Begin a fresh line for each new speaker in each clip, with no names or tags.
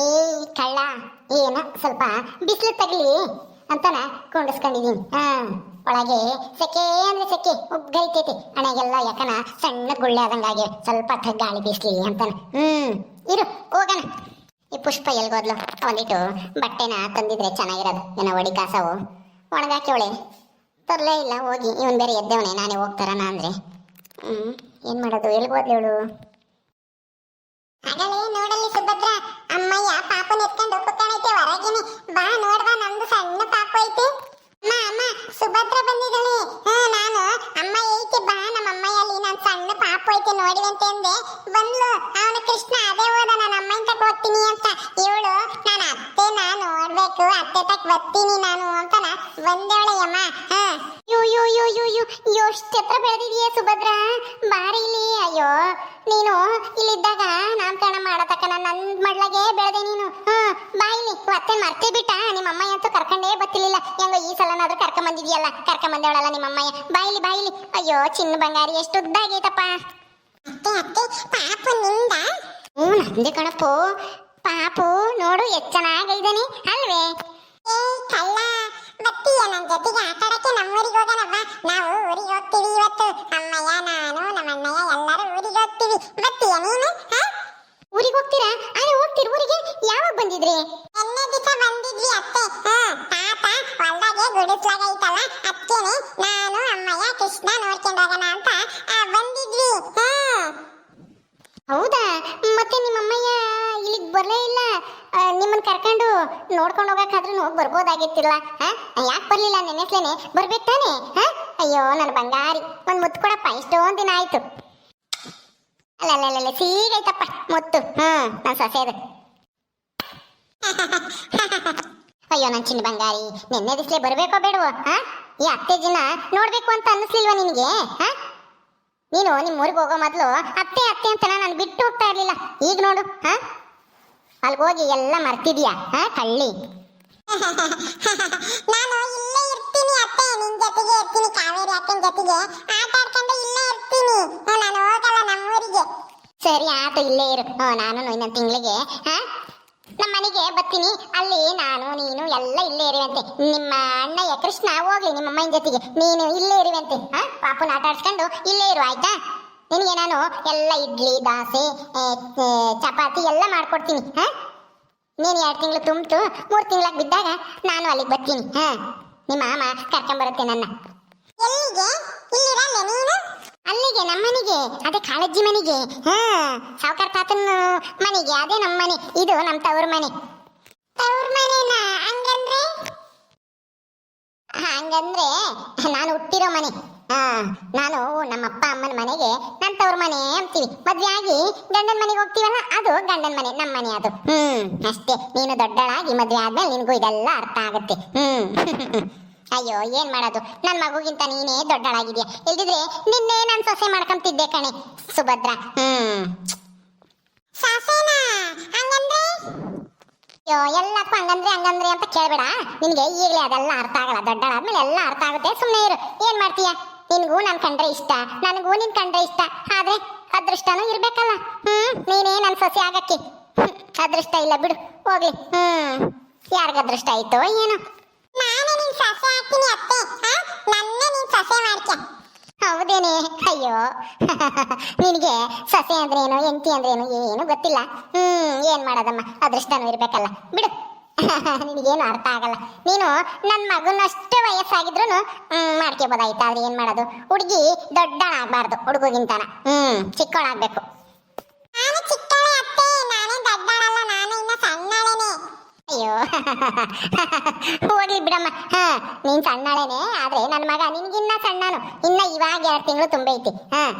ಏ ಕಳ್ಳ, ಏನ ಸ್ವಲ್ಪ ಬಿಸಿಲು ತಗಲಿ ಅಂತಾನ ಕೊಂಡಿಸ್ಕೊಂಡಿದೀನಿ. ಒಳಗೆ ಸೆಕೆ ಅಂದ್ರೆ ಸೆಕೆ ಉಗ್ಗೈತೈತಿ. ಹಣೆಗೆಲ್ಲ ಯಾಕನ ಸಣ್ಣ ಗುಳ್ಳೆ ಆದಂಗಾಗೆ ಸ್ವಲ್ಪ ಗಾಳಿ ಬೀಸ್ಲಿ ಅಂತಾನ. ಇರು ಹೋಗಣ. ಈ ಪುಷ್ಪ ಎಲ್ಗೋದ್ಲು? ಒಂದಿಟ್ಟು ಬಟ್ಟೆನ ತಂದಿದ್ರೆ ಚೆನ್ನಾಗಿರೋದು. ಏನೋ ಒಡಿ ಕಾಸವು ಒಣಗಾಕಿ ಅವಳೆ ತರಲೇ ಇಲ್ಲ. ಹೋಗಿ ಇವನ್ ಬೇರೆ ಎದ್ದೇವನೆ, ನಾನೇ ಹೋಗ್ತಾರಣ ಅಂದ್ರೆ ಏನ್ ಮಾಡೋದು? ಎಲ್ಗೋದ್ಲು ಇವಳು?
ಆಗಲೇ ನೋಡಲ್ಲಿ ಸುಭದ್ರ, ಅಮ್ಮಯ್ಯ ಪಾಪನ ಎತ್ಕೊಂಡು ಕುತ್ಕೊಂಡೈತೆ ಹೊರಗಿನಿ. ಬಾ ನೋಡ್ಬಾ, ನಮ್ದು ಸಣ್ಣ ಪಾಪ ಐತೆ. ಅಮ್ಮ ಅಮ್ಮ, ಸುಭದ್ರ ಬಂದಿದ್ದಾಳೆ. ನಾನು ಅಮ್ಮ ಐತೆ ಬಾ, ನಮ್ಮ ಅಮ್ಮಯ್ಯಲ್ಲಿ ನಾನು ಸಣ್ಣ ಪಾಪ ಐತೆ ನೋಡಿವಂತೆ ಅಂದೆ. ಬಂದ್ಲು. ಅವನು ಕೃಷ್ಣ ಅದೇ ಹೋದ, ನಾನು ಅಮ್ಮನ ತಕ ಹೋಗ್ತೀನಿ ಅಂತ. ಇವಳು ನಾನು ಅತ್ತೆನ ನೋಡ್ಬೇಕು, ಅತ್ತೆ ತಕ ಬರ್ತೀನಿ ನಾನು ಅಂತಾನ ಬಂದೇವಳೆ ಅಮ್ಮ.
ಯೋ ಯೋ ಯೋ ಯೋ ಯೋ ಎಷ್ಟು ಎತ್ತರ ಬೆಳೆದಿದೀಯ ಸುಭದ್ರ, ಬಾರಿ ಇಲ್ಲಿ. ಅಯ್ಯೋ, ನೀನು ಇಲ್ಲಿದ್ದಾಗ ನಾಮಕರಣ ಮಾಡತಕ್ಕ ನನ್ನ ಮಡ್ಲಾಗೆ ಬೆಳೆದೆ ನೀನು. ಬಾ ಇಲ್ಲಿ. ಮತ್ತೆ ಮರ್ತೇ ಬಿಟ್ಟ? ನಿಮ್ಮ ಅಮ್ಮಯ್ಯ ಅಂತೂ ಕರ್ಕೊಂಡೇ ಬತ್ತಿರ್ಲಿಲ್ಲ. ಹೆಂಗೋ ಈ ಸಲನಾದ್ರೂ ಕರ್ಕೊಂಡ್ ಬಂದಿದ್ಯಲ್ಲ, ಕರ್ಕೊಂಡ್ ಬಂದೇವಳಲ್ಲ ನಿಮ್ಮ ಅಮ್ಮಯ್ಯ. ಬಾಯಿಲಿ ಬಾಯಿಲಿ. ಅಯ್ಯೋ ಚಿನ್ನ ಬಂಗಾರಿ, ಎಷ್ಟು ಉದ್ದ ಆಗೈತಪ್ಪ.
ಅತ್ತೆ ಅತ್ತೆ, ಪಾಪು ನಿಂದ?
ನಂದೆ ಕಣಪ್ಪು. ಪಾಪು ನೋಡು ಎಷ್ಟು ಚೆನ್ನಾಗೈದಾನೆ ಅಲ್ವೇ?
ಏ ಕಳ್ಳ, ಬತ್ತೀಯ ನನ್ನ ಜೊತೆಗೆ ಆಟ ಆಡಕ್ಕೆ? ನಮ್ಮೂರಿಗೆ ಹೋಗೋಣ ಬಾ. ನಾವು ಊರಿಗೆ ಹೋಗ್ತೀವಿ ಇವತ್ತು. ಅಮ್ಮಯ್ಯ, ನಾನು, ನಮ್ಮ ಅಣ್ಣಯ್ಯ ಎಲ್ಲರೂ ಊರಿಗೆ ಹೋಗ್ತೀವಿ. ಬತ್ತೀಯ ನೀನು?
ಊರಿಗೆ ಹೋಗ್ತೀರಾ? ಅರೆ ಹೋಗ್ತೀರಿ ಊರಿಗೆ? ಯಾವಾಗ ಬಂದಿದ್ರಿ?
ಎಣ್ಣೆ ದಿವಸ ಬಂದಿದ್ವಿ ಅತ್ತೆ. ತಾತ ಹೊಲ್ದಾಗೆ ಗುಡಿಸ್ಲಾಗೈತಲ್ಲ, ಅಕ್ಕೇನೆ ನಾನು ಅಮ್ಮಯ್ಯ ಕೃಷ್ಣ ನೋಡ್ಕೊಂಡು ಹೋಗೋಣ ಅಂತ ಬಂದಿದ್ವಿ.
ಹೌದಾ? ಮತ್ತೆ ನಿಮ್ಮ ಅಮ್ಮಯ್ಯ ಇಲ್ಲಿಗೆ ಬರಲೇ ಇಲ್ಲ? ನಿಮ್ಮನ್ನ ಕರ್ಕೊಂಡು ನೋಡ್ಕೊಂಡು ಹೋಗಕ್ಕಾದ್ರೂ ಹೋಗಿ ಬರ್ಬೋದಾಗಿತ್ತಿಲ್ಲ. ಯಾಕೆ ಬರ್ಲಿಲ್ಲ? ನೆನೆಸ್ಲೇನೆ ಬರ್ಬೇಕು ತಾನೆ? ಅಯ್ಯೋ ನನ್ನ ಬಂಗಾರಿ, ಒಂದು ಮುತ್ತು ಕೊಡಪ್ಪ. ಇಷ್ಟೊಂದು ದಿನ ಆಯ್ತು. ಅಲ್ಲ ಸೀಗೈತಪ್ಪ ಮುತ್ತು. ನನ್ನ ಸೊಸೆದು. ಅಯ್ಯೋ ನನ್ನ ಚಿನ್ನ ಬಂಗಾರಿ, ನೆನ್ನೆ ದಿಸ್ಲೇ ಬರ್ಬೇಕೋ ಬೇಡವೋ? ಈ ಅತ್ತೆಜಿನ ನೋಡ್ಬೇಕು ಅಂತ ಅನ್ನಿಸ್ಲಿಲ್ವಾ ನಿನಗೆ? ನೀನು ನಿಮ್ಮ ಊರಿಗೆ ಹೋಗೋ ಮೊದಲು ಅತ್ತೆ ಅತ್ತೆ ಅಂತ ನಾನು ಬಿಟ್ಟು ಹೋಗ್ತಾ ಇರ್ಲಿಲ್ಲ. ಈಗ ನೋಡು, ಅಲ್ಗೋಗಿ ಎಲ್ಲ ಮರ್ತಿದ್ಯಾ ಕಳ್ಳಿ.
ನಾನು ಇಲ್ಲೇ ಇರ್ತೀನಿ ಅತ್ತೆ, ನಿನ್ ಜೊತೆಗೆ ಇರ್ತೀನಿ. ಕಾವೇರಿ ಅಕ್ಕನ ಜೊತೆಗೆ ಆಟ ಆಡ್ಕೊಂಡು ಇಲ್ಲೇ ಇರ್ತೀನಿ. ನಾನು ಹೋಗಲ್ಲ ನಮ್ಮೂರಿಗೆ.
ಸರಿ ಆಯ್ತು, ಇಲ್ಲೇ ಇರು. ನಾನು ಇನ್ನೊಂದು ತಿಂಗಳಿಗೆ ನಮ್ಮ ಮನೆಗೆ ಬರ್ತೀನಿ. ಅಲ್ಲಿ ನಾನು ನೀನು ಎಲ್ಲ ಇಲ್ಲೇ ಇರುವಂತೆ. ನಿಮ್ಮ ಅಣ್ಣಯ್ಯ ಕೃಷ್ಣ ಹೋಗ್ಲಿ ನಿಮ್ಮ ಅಮ್ಮನ ಜೊತೆಗೆ, ನೀನು ಇಲ್ಲೇ ಇರುವಂತೆ. ಪಾಪುನ ಆಟ ಆಡ್ಸ್ಕೊಂಡು ಇಲ್ಲೇ ಇರು, ಆಯ್ತಾ? ನಿನಗೆ ನಾನು ಎಲ್ಲ ಇಡ್ಲಿ ದೋಸೆ ಚಪಾತಿ ಎಲ್ಲ ಮಾಡ್ಕೊಡ್ತೀನಿ. ನೀನು 2 ತಿಂಗಳು ತುಂಬಿತು 3 ತಿಂಗಳಾಗಿ ಬಿದ್ದಾಗ ನಾನು ಅಲ್ಲಿಗೆ ಬರ್ತೀನಿ. ನಿಮ್ಮ ಮಾಮ ಕರ್ಕೊಂಬರುತ್ತೆ ನನ್ನ.
ಎಲ್ಲಿಗೆ? ಇಲ್ಲಿರಲ್ಲ ನೀನು?
ಅಲ್ಲಿಗೆ, ನಮ್ಮನೆಗೆ. ಅದೇ ಕಾಳಜ್ಜಿ ಮನೆಗೆ. ಸಾವುಕಾರ ತಾತನ ಮನೆಗೆ. ಅದೇ ನಮ್ಮ ಮನೆ. ಇದು ನಮ್ಮ ತವ್ರ ಮನೆ.
ತವ್ರ ಮನೆನಾ? ಹಂಗಂದ್ರೆ
ಹಂಗಂದ್ರೆ ನಾನು ಹುಟ್ಟಿರೋ ಮನೆ. ನಾನು ನಮ್ಮ ಅಪ್ಪ ಅಮ್ಮನ ಮನೆಗೆ ನನ್ನ ತವ್ರ ಮನೆ ಅಂತೀವಿ. ಮದ್ವೆ ಆಗಿ ಗಂಡನ ಮನೆಗೆ ಹೋಗ್ತೀವಲ್ಲ, ಅದು ಗಂಡನ ಮನೆ, ನಮ್ಮ ಮನೆ ಅದು. ಅಷ್ಟೇ. ನೀನು ದೊಡ್ಡಳಾಗಿ ಮದ್ವೆ ಆದ್ಮೇಲೆ ನಿನಗೂ ಇದೆಲ್ಲ ಅರ್ಥ ಆಗುತ್ತೆ. ಅಯ್ಯೋ ಏನ್ ಮಾಡೋದು, ನನ್ನ ಮಗುಗಿಂತ ನೀನೇ ದೊಡ್ಡಳಾಗಿದ್ಯಾ. ಇಲ್ದಿದ್ರೆ ನಿನ್ನೆ ನಾನು ಸೊಸೆ ಮಾಡ್ಕೊಂತಿದ್ದೆ ಕಣೆ ಸುಭದ್ರ.
ಸೊಸೆನಾ? ಹಂಗಂದ್ರೆ?
ಅಯ್ಯೋ ಎಲ್ಲಕ್ಕೂ ಹಂಗಂದ್ರೆ ಅಂತ ಕೇಳ್ಬೇಡ. ನಿನ್ಗೆ ಈಗಲೇ ಅದೆಲ್ಲ ಅರ್ಥ ಆಗಲ್ಲ. ದೊಡ್ಡಳಾದ್ಮೇಲೆ ಎಲ್ಲ ಅರ್ಥ ಆಗುತ್ತೆ. ಸುಮ್ಮನೆ ಇರು. ಏನ್ ಮಾಡ್ತೀಯ? ನಿನ್ಗೂ ನಾನು ಕಂಡ್ರೆ ಇಷ್ಟ, ನನಗೂ ನಿನ್ ಕಂಡ್ರೆ ಇಷ್ಟ. ಆದ್ರೆ ಅದೃಷ್ಟನೂ ಇರ್ಬೇಕಲ್ಲ. ನೀನೇ ನನ್ನ ಸೊಸೆ ಆಗಕ್ಕೆ. ಅದೃಷ್ಟ ಇಲ್ಲ ಬಿಡು, ಹೋಗ್ಲಿ. ಯಾರಿಗ ಅದೃಷ್ಟ ಆಯ್ತೋ ಏನೋ.
ನಾನು ನಿನ್ ಸೊಸೆ ಹಾಕ್ತೀನಿ ಅತ್ತೆ. ನನ್ನ ನೀನ್ ಸೊಸೆ ಮಾಡ್ಕ.
ಹೌದೇನೆ? ಅಯ್ಯೋ ನಿನಗೆ ಸೊಸೆ ಅಂದ್ರೇನು ಹೆಂಡತಿ ಅಂದ್ರೇನು ಏನು ಗೊತ್ತಿಲ್ಲ. ಏನ್ ಮಾಡೋದಮ್ಮ, ಅದೃಷ್ಟನೂ ಇರ್ಬೇಕಲ್ಲ ಬಿಡು. ನಿನಗೇನು ಅರ್ಥ ಆಗಲ್ಲ. ನೀನು ನನ್ನ ಮಗನಷ್ಟು ವಯಸ್ಸಾಗಿದ್ರು ಮಾಡ್ಕೋಬೋದಾಯ್ತು. ಆದ್ರೆ ಏನ್ ಮಾಡೋದು, ಹುಡುಗಿ ದೊಡ್ಡಳಾಗಬಾರ್ದು ಹುಡುಗಿಗಿಂತಾನ. ಚಿಕ್ಕವಳಾಗ್ಬೇಕು.
ನಾನು ಚಿಕ್ಕವಳೆ ಅತ್ತೆ, ನಾನೇ ದೊಡ್ಡಳಲ್ಲ. ನಾನು ಇನ್ನ ಸಣ್ಣಳೇನೆ.
ಅಯ್ಯೋ ಹೋಗ್ಲಿ ಬಿಡಮ್ಮ. ನೀನ್ ಸಣ್ಣಳೇನೆ, ಆದ್ರೆ ನನ್ನ ಮಗ ನಿನ್ಗಿನ್ನ ಸಣ್ಣನು. ಇನ್ನ ಇವಾಗ 2 ತಿಂಗಳು ತುಂಬೈತಿ.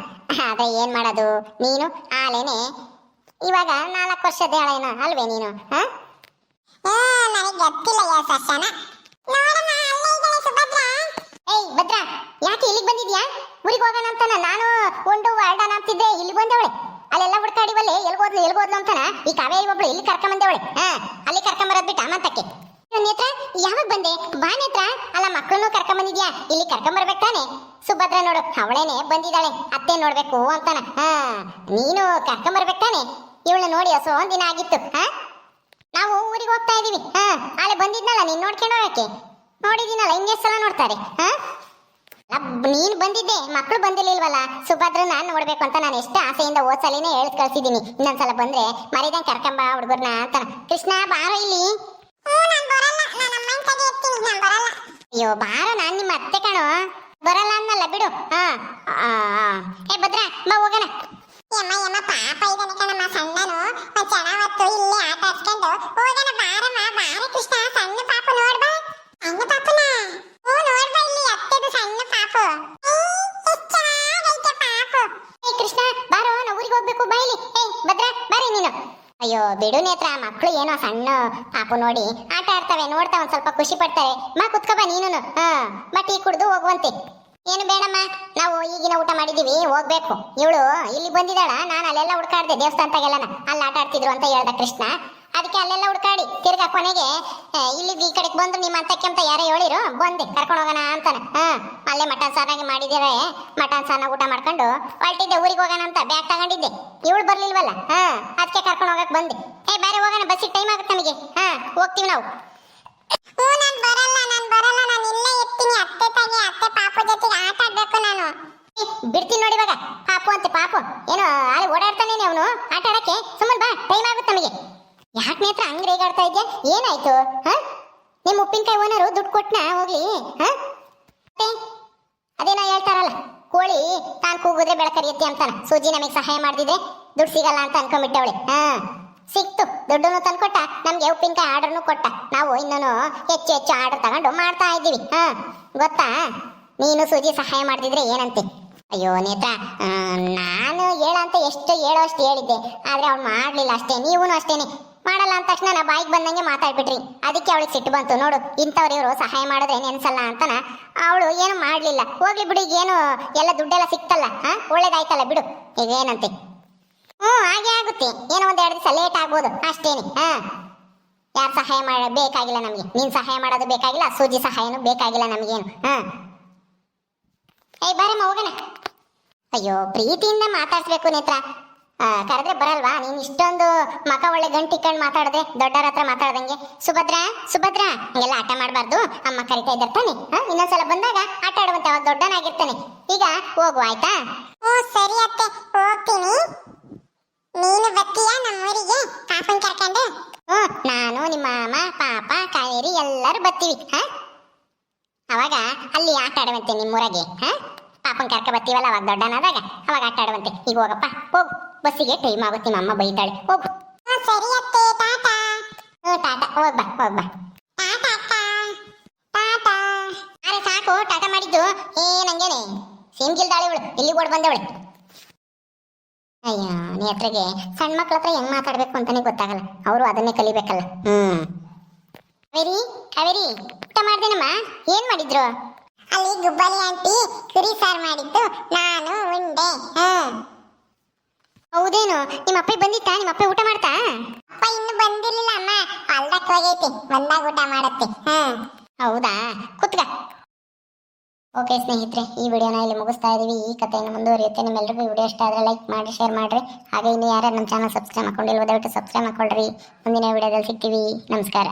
ಆದ್ರೆ ಏನ್ ಮಾಡೋದು, ನೀನು ಆಲೇನೆ ಇವಾಗ 4 ವರ್ಷದ ಹೇಳೇನ ಅಲ್ವೇ ನೀನು?
ನನಗೆ ಗೊತ್ತಿಲ್ಲ ಯಾ ಸಸ್ಯನ. ನೋಡಮ್ಮ, ಅಲ್ಲೇ ಇದ್ದಾಳೆ ಸುಭದ್ರ.
ಏಯ್ ಭದ್ರ, ಯಾಕೆ ಇಲ್ಲಿಗೆ ಬಂದಿದ್ಯಾ? ಊರಿಗೆ ಹೋಗೋಣ ಅಂತಾನ ನಾನು ಒಂದು ಹೊರಡೋಣ ಅಂತಿದ್ದೆ. ಇಲ್ಲಿ ಬಂದವಳೆ. ಅಲ್ಲೆಲ್ಲ ಹುಡ್ಕಾಡಿವಲ್ಲಿ ಎಲ್ಗೋದ್ಲು ಅಂತಾನ ಈ ಕಾವೇರಿ ಒಬ್ಳು ಇಲ್ಲಿ ಕರ್ಕೊಂಬಂದವಳೆ. ಅಲ್ಲಿ ಕರ್ಕೊಂಬರೋದ್ ಬಿಟ್ಟ ಮಂತಕ್ಕೆ. ನೇತ್ರ ಯಾವಾಗ ಬಂದೆ? ಬಾ ನೇತ್ರ. ಅಲ್ಲ ಮಕ್ಕಳನ್ನು ಕರ್ಕೊಂಬಂದಿದ್ಯಾ, ಇಲ್ಲಿ ಕರ್ಕೊಂಬರ್ಬೇಕು ತಾನೆ? ಸುಭದ್ರ ನೋಡು, ಅವಳೇನೆ ಬಂದಿದ್ದಾಳೆ ಅತ್ತೆ ನೋಡ್ಬೇಕು ಅಂತಾನ. ನೀನು ಕರ್ಕೊಂಬರ್ಬೇಕು ತಾನೆ? ಇವಳು ನೋಡಿ ಹೊಸ ಒಂದಿನ ಆಗಿತ್ತು. ಅಲ್ಲೇ ಬಂದಿದ್ನಲ್ಲ ನೀನ್ ನೋಡ್ಕೊಂಡು ಹೋಗಕ್ಕೆ. ನೋಡಿದೀನಲ್ಲ ಹಿಂಗೆ ಸಲ ನೋಡ್ತಾರೆ. ಹಾ ನೀನ್ ಬಂದಿದ್ದೆ, ಮಕ್ಳು ಬಂದಿರ್ಲಿಲ್ವಲ್ಲ. ಸುಭದ್ರನ ನೋಡ್ಬೇಕು ಅಂತ ನಾನು ಎಷ್ಟು ಆಸೆಯಿಂದ ಓದ್ಸಲಿನೇ ಹೇಳ್ ಕಳ್ಸಿದೀನಿ. ಇನ್ನೊಂದ್ಸಲ ಬಂದ್ರೆ ಮರಿದಂಗ್ ಕರ್ಕೊಂಬ ಹುಡುಗರ್ನ ಅಂತ. ಕೃಷ್ಣ ಬಾರೋ ಇಲ್ಲಿ. ಅಯ್ಯೋ ಬಾರೋ, ನಾನ್ ನಿಮ್ಮ ಅತ್ತೆ ಕಣೋ. ಬರಲ್ಲ ಅನ್ನಲ್ಲ ಬಿಡು. ಏ ಭದ್ರ ಬಾ ಹೋಗೋಣ.
ಪಾಪ ಇದನ್ನ ಕಣಮ್ಮ ಸಣ್ಣನು ಚೆನ್ನಾವತ್ತು ಇಲ್ಲೇ ಆಟ ಆಡ್ಸ್ಕೊಂಡು ಹೋಗೋಣ ಬಾರಮ್ಮ. ಬಾರ ಕೃಷ್ಣ, ಸಣ್ಣ ಪಾಪ ನೋಡ್ಬಾ. ಸಣ್ಣ ಪಾಪನ ನೋಡ್ಬಾ, ಇಲ್ಲಿ ಅತ್ತೆದು ಸಣ್ಣ ಪಾಪು. ಎಷ್ಟ್ ಚೆನ್ನಾಗೈತೆ ಪಾಪು.
ಏ ಕೃಷ್ಣ ಬಾರೋ, ನಾವು ಊರಿಗೆ ಹೋಗ್ಬೇಕು. ಬಾಯಿಲಿ. ಏ ಭದ್ರ ಬಾರಿ ನೀನು. ಅಯ್ಯೋ ಬಿಡು ನೇತ್ರ, ಮಕ್ಳು ಏನೋ ಸಣ್ಣ ಪಾಪು ನೋಡಿ ಆಟ ಆಡ್ತವೆ, ನೋಡ್ತಾ ಒಂದ್ ಸ್ವಲ್ಪ ಖುಷಿ ಪಡ್ತಾರೆ. ಕುತ್ಕೋ ಬಾ ನೀನು. ಬಾ ಟೀ ಕುಡ್ದು ಹೋಗುವಂತೆ. ಏನು ಬೇಡಮ್ಮ, ನಾವು ಈಗಿನ ಊಟ ಮಾಡಿದೀವಿ, ಹೋಗ್ಬೇಕು. ಇವಳು ಇಲ್ಲಿ ಬಂದಿದ್ದಾಳ, ನಾನು ಅಲ್ಲೆಲ್ಲ ಹುಡ್ಕಾಡ್ದೆ ದೇವಸ್ಥಾನದಾಗೆಲ್ಲ. ಅಲ್ಲಿ ಆಟ ಆಡ್ತಿದ್ರು ಅಂತ ಹೇಳ್ದ ಕೃಷ್ಣ. ಅದಕ್ಕೆ ಅಲ್ಲೆಲ್ಲ ಹುಡ್ಕಾಡಿ ತಿರ್ಗಾ ಕೊನೆಗೆ ಇಲ್ಲಿಗೆ ಈ ಕಡೆಗೆ ಬಂದು ನಿಮ್ಮ ಅಂತಕ್ಕೆ ಅಂತ ಯಾರೋ ಹೇಳಿರು, ಬಂದೆ ಕರ್ಕೊಂಡು ಹೋಗೋಣ ಅಂತಾನೆ. ಅಲ್ಲೇ ಮಟನ್ ಸಾರಾಗಿ ಮಾಡಿದ್ದೇವೆ. ಮಟನ್ ಸಾರನ್ನ ಊಟ ಮಾಡ್ಕೊಂಡು ಹೊರಟಿದ್ದೆ ಊರಿಗೆ ಹೋಗೋಣ ಅಂತ ಬ್ಯಾಗ್ ತಗೊಂಡಿದ್ದೆ. ಇವಳು ಬರ್ಲಿಲ್ವಲ್ಲ, ಅದಕ್ಕೆ ಕರ್ಕೊಂಡು ಹೋಗಕ್ ಬಂದೆ. ಏ ಬೇರೆ ಹೋಗೋಣ, ಬಸ್ಸಿಗೆ ಟೈಮ್ ಆಗುತ್ತೆ ನಮಗೆ. ಹೋಗ್ತೀವಿ ನಾವು.
ನಾನ್ ಬರಲ್ಲ, ನಾನು ಇಲ್ಲೇ ಇರ್ತೀನಿ. ಅತ್ತೆ ತಾಗಿ ಅತ್ತೆ ಪಾಪು ಜೊತೆಗೆ ಆಟ ಆಡ್ಬೇಕು ನಾನು.
ಬಿಡ್ತೀನಿ ನೋಡಿ ಇವಾಗ. ಪಾಪು ಅಂತೆ ಪಾಪು ಏನೋ ಅಲ್ಲಿ ಓಡಾಡ್ತಾನೇನೆ ಅವನು ಆಟ ಆಡಕ್ಕೆ. ಸುಮ್ಮನೆ ಬಾ, ಟೈಮ್ ಆಗುತ್ತೆ ನಮಗೆ. ಯಾಕೆ ನೇತ್ರ ಹಂಗ್ ರೇಗಾಡ್ತಾ ಇದ್ಯಾ? ಏನಾಯ್ತು? ನಿಮ್ಮ ಉಪ್ಪಿನಕಾಯಿ ಓನರು ದುಡ್ಡು ಕೊಟ್ನಾ ಹೋಗ್ಲಿ? ಅದೇನೋ ಹೇಳ್ತಾರಲ್ಲ, ಕೋಳಿ ತಾನು ಕೂಗಿದ್ರೆ ಬೆಳಕರಿಯತ್ತೆ ಅಂತಾನ. ಸೂಜಿ ನಮಗೆ ಸಹಾಯ ಮಾಡ್ದಿದ್ರೆ ದುಡ್ಡು ಸಿಗಲ್ಲ ಅಂತ ಅನ್ಕೊಂಡ್ಬಿಟ್ಟವಳೆ. ಸಿಕ್ತು, ದುಡ್ಡನ್ನು ತಂದ್ಕೊಟ್ಟ, ನಮ್ಗೆ ಉಪ್ಪಿನಕಾಯಿ ಆರ್ಡರ್ನು ಕೊಟ್ಟ. ನಾವು ಇನ್ನೂ ಹೆಚ್ಚು ಹೆಚ್ಚು ಆರ್ಡರ್ ತಗೊಂಡು ಮಾಡ್ತಾ ಇದ್ದೀವಿ. ಗೊತ್ತಾ, ನೀನು ಸೂಜಿ ಸಹಾಯ ಮಾಡ್ತಿದ್ರೆ ಏನಂತೆ? ಅಯ್ಯೋ ನೇತ್ರ, ನಾನು ಹೇಳಂತ ಎಷ್ಟು ಹೇಳೋ ಅಷ್ಟು ಹೇಳಿದ್ದೆ, ಆದ್ರೆ ಅವ್ಳು ಮಾಡ್ಲಿಲ್ಲ ಅಷ್ಟೇ. ನೀವೂ ಅಷ್ಟೇನೆ ಮಾಡಲ್ಲ ಅಂದ ತಕ್ಷಣ ನಾ ಬಾಯಿಗೆ ಬಂದಂಗೆ ಮಾತಾಡ್ಬಿಟ್ರಿ. ಅದಕ್ಕೆ ಅವಳಿಗೆ ಸಿಟ್ಟು ಬಂತು. ನೋಡು, ಇಂಥವ್ರು ಇವರು ಸಹಾಯ ಮಾಡಿದ್ರೆ ನೆನ್ಸಲ್ಲ ಅಂತಾನ. ಅವಳು ಏನು ಮಾಡ್ಲಿಲ್ಲ. ಹೋಗ್ಲಿ ಬಿಡು, ಏನು ಎಲ್ಲ ದುಡ್ಡೆಲ್ಲ ಸಿಕ್ತಲ್ಲ, ಒಳ್ಳೇದಾಯ್ತಲ್ಲ ಬಿಡು. ಈಗೇನಂತೆ? ಹಾಗೆ ಆಗುತ್ತೆ. ಏನೋ ಒಂದೆರಡು ದಿವಸ ಲೇಟ್ ಆಗ್ಬೋದು ಅಷ್ಟೇನೆ. ಯಾರು ಸಹಾಯ ಬೇಕಾಗಿಲ್ಲ ನಮಗೆ. ನೀನ್ ಸಹಾಯ ಮಾಡೋದು ಬೇಕಾಗಿಲ್ಲ, ಸೂಜಿ ಸಹಾಯನೂ ಬೇಕಾಗಿಲ್ಲ ನಮಗೇನು. ಏಯ್ ಬಾರಮ್ಮ ಹೋಗೋಣ. ಅಯ್ಯೋ ಪ್ರೀತಿಯಿಂದ ಮಾತಾಡ್ಸ್ಬೇಕು ನೇತ್ರ. ಕರೆದ್ರೆ ಬರಲ್ವಾ? ನೀನ್ ಇಷ್ಟೊಂದು ಮಕ ಒಳ್ಳೆ ಗಂಟಿಕೊಂಡು ಮಾತಾಡದೆ, ದೊಡ್ಡರ ಹತ್ರ ಮಾತಾಡ್ದಂಗೆ. ಸುಭದ್ರಾ ಸುಭದ್ರಾ ಹಂಗೆಲ್ಲ ಆಟ ಮಾಡಬಾರ್ದು, ಅಮ್ಮ ಕರಿತಾ ಇದ್ದಾರೆ ತಾನೆ. ಇನ್ನೊಂದ್ಸಲ ಬಂದಾಗ ಆಟ ಆಡುವಂತೆ, ಅವಾಗ ದೊಡ್ಡನಾಗಿರ್ತಾನೆ. ಈಗ ಹೋಗು ಆಯ್ತಾ?
ಸರಿ ಅತ್ತೆ, ಹೋಗ್ತೀನಿ. ನೀನು ಬರ್ತೀಯಾ ನಮ್ಮೂರಿಗೆ ಪಾಪನ್ ಕರ್ಕೊಂಡು?
ನಾನು ನಿಮ್ಮ ಅಮ್ಮ ಪಾಪ ಕಾವೇರಿ ಎಲ್ಲರೂ ಬರ್ತೀವಿ. ಅವಾಗ ಅಲ್ಲಿ ಆಟ ಆಡುವಂತೆ ನಿಮ್ಮೂರಾಗೆ. ಪಾಪನ್ ಕರ್ಕ ಬರ್ತೀವಲ್ಲ, ಅವಾಗ ದೊಡ್ಡನಾದಾಗ ಅವಾಗ ಆಟ ಆಡುವಂತೆ. ಈಗ ಹೋಗಪ್ಪ, ಹೋಗು, ಬಸ್ಸಿಗೆ ಟೈಮ್ ಆಗುತ್ತೆ. ನಿಮ್ಮ ಅಮ್ಮ ಬೈತಾಳೆ. ಹೋಗು.
ಸರಿ ಅತ್ತೆ, ಟಾಟಾ.
ಟಾಟಾ, ಹೋಗ್ಬಾ ಹೋಗ್ಬಾ.
ಟಾಟಾ ಅಕ್ಕ, ಟಾಟಾ.
ಅರೆ ಸಾಕು ಟಾಟಾ ಮಾಡಿದ್ದು. ನಂಗೇನೆ ಸಿಂಗಿಲ್ದಾಳೆ ಇವಳು, ಇಲ್ಲಿ ಓಡ್ ಬಂದವಳು. ಅಯ್ಯೋ ನೇತ್ರಿಗೆ ಸಣ್ಣ ಮಕ್ಳ ಹತ್ರ ಹೆಂಗ್ ಮಾತಾಡ್ಬೇಕು ಅಂತಾನೆ ಗೊತ್ತಾಗಲ್ಲ. ಅವರು ಅದನ್ನೇ ಕಲಿಬೇಕಲ್ಲ. ಕಾವೇರಿ ಕಾವೇರಿ, ಊಟ ಮಾಡ್ದೇನಮ್ಮ? ಏನ್ ಮಾಡಿದ್ರು?
ಅಲ್ಲಿ ಗುಬ್ಬಲಿ ಆಂಟಿ ಕುರಿ ಸಾರು ಮಾಡಿದ್ದು, ನಾನು ಉಂಡೆ.
ಹೌದೇನು? ನಿಮ್ಮ ಅಪ್ಪ ಬಂದಿತ್ತಾ? ನಿಮ್ಮ ಅಪ್ಪ ಊಟ ಮಾಡ್ತಾ?
ಅಪ್ಪ ಇನ್ನು ಬಂದಿರ್ಲಿಲ್ಲ ಅಮ್ಮ, ಹೊಲ್ದಕ್ಕೆ ಹೋಗೈತಿ, ಬಂದಾಗ ಊಟ ಮಾಡತ್ತೆ.
ಹೌದಾ, ಕುತ್ಕ. ಓಕೆ ಸ್ನೇಹಿತರೆ, ಈ ವಿಡಿಯೋನ ಇಲ್ಲಿ ಮುಗಿಸ್ತಾ ಇದೀವಿ. ಈ ಕಥೆಯನ್ನು ಮುಂದುವರಿಯುತ್ತೆ. ನಿಮ್ಮೆಲ್ಲರಿಗೂ ಈ ವಿಡಿಯೋ ಇಷ್ಟ ಆದರೆ ಲೈಕ್ ಮಾಡಿ, ಶೇರ್ ಮಾಡಿರಿ. ಹಾಗೆ ಇನ್ನು ಯಾರು ನಮ್ಮ ಚಾನಲ್ ಸಬ್ಸ್ಕ್ರೈಬ್ ಮಾಡ್ಕೊಂಡಿಲ್ವೋ ದಯವಿಟ್ಟು ಸಬ್ಸ್ಕ್ರೈಬ್ ಮಾಡ್ಕೊಳ್ರಿ. ಮುಂದಿನ ವಿಡಿಯೋದಲ್ಲಿ ಸಿಗ್ತೀವಿ. ನಮಸ್ಕಾರ.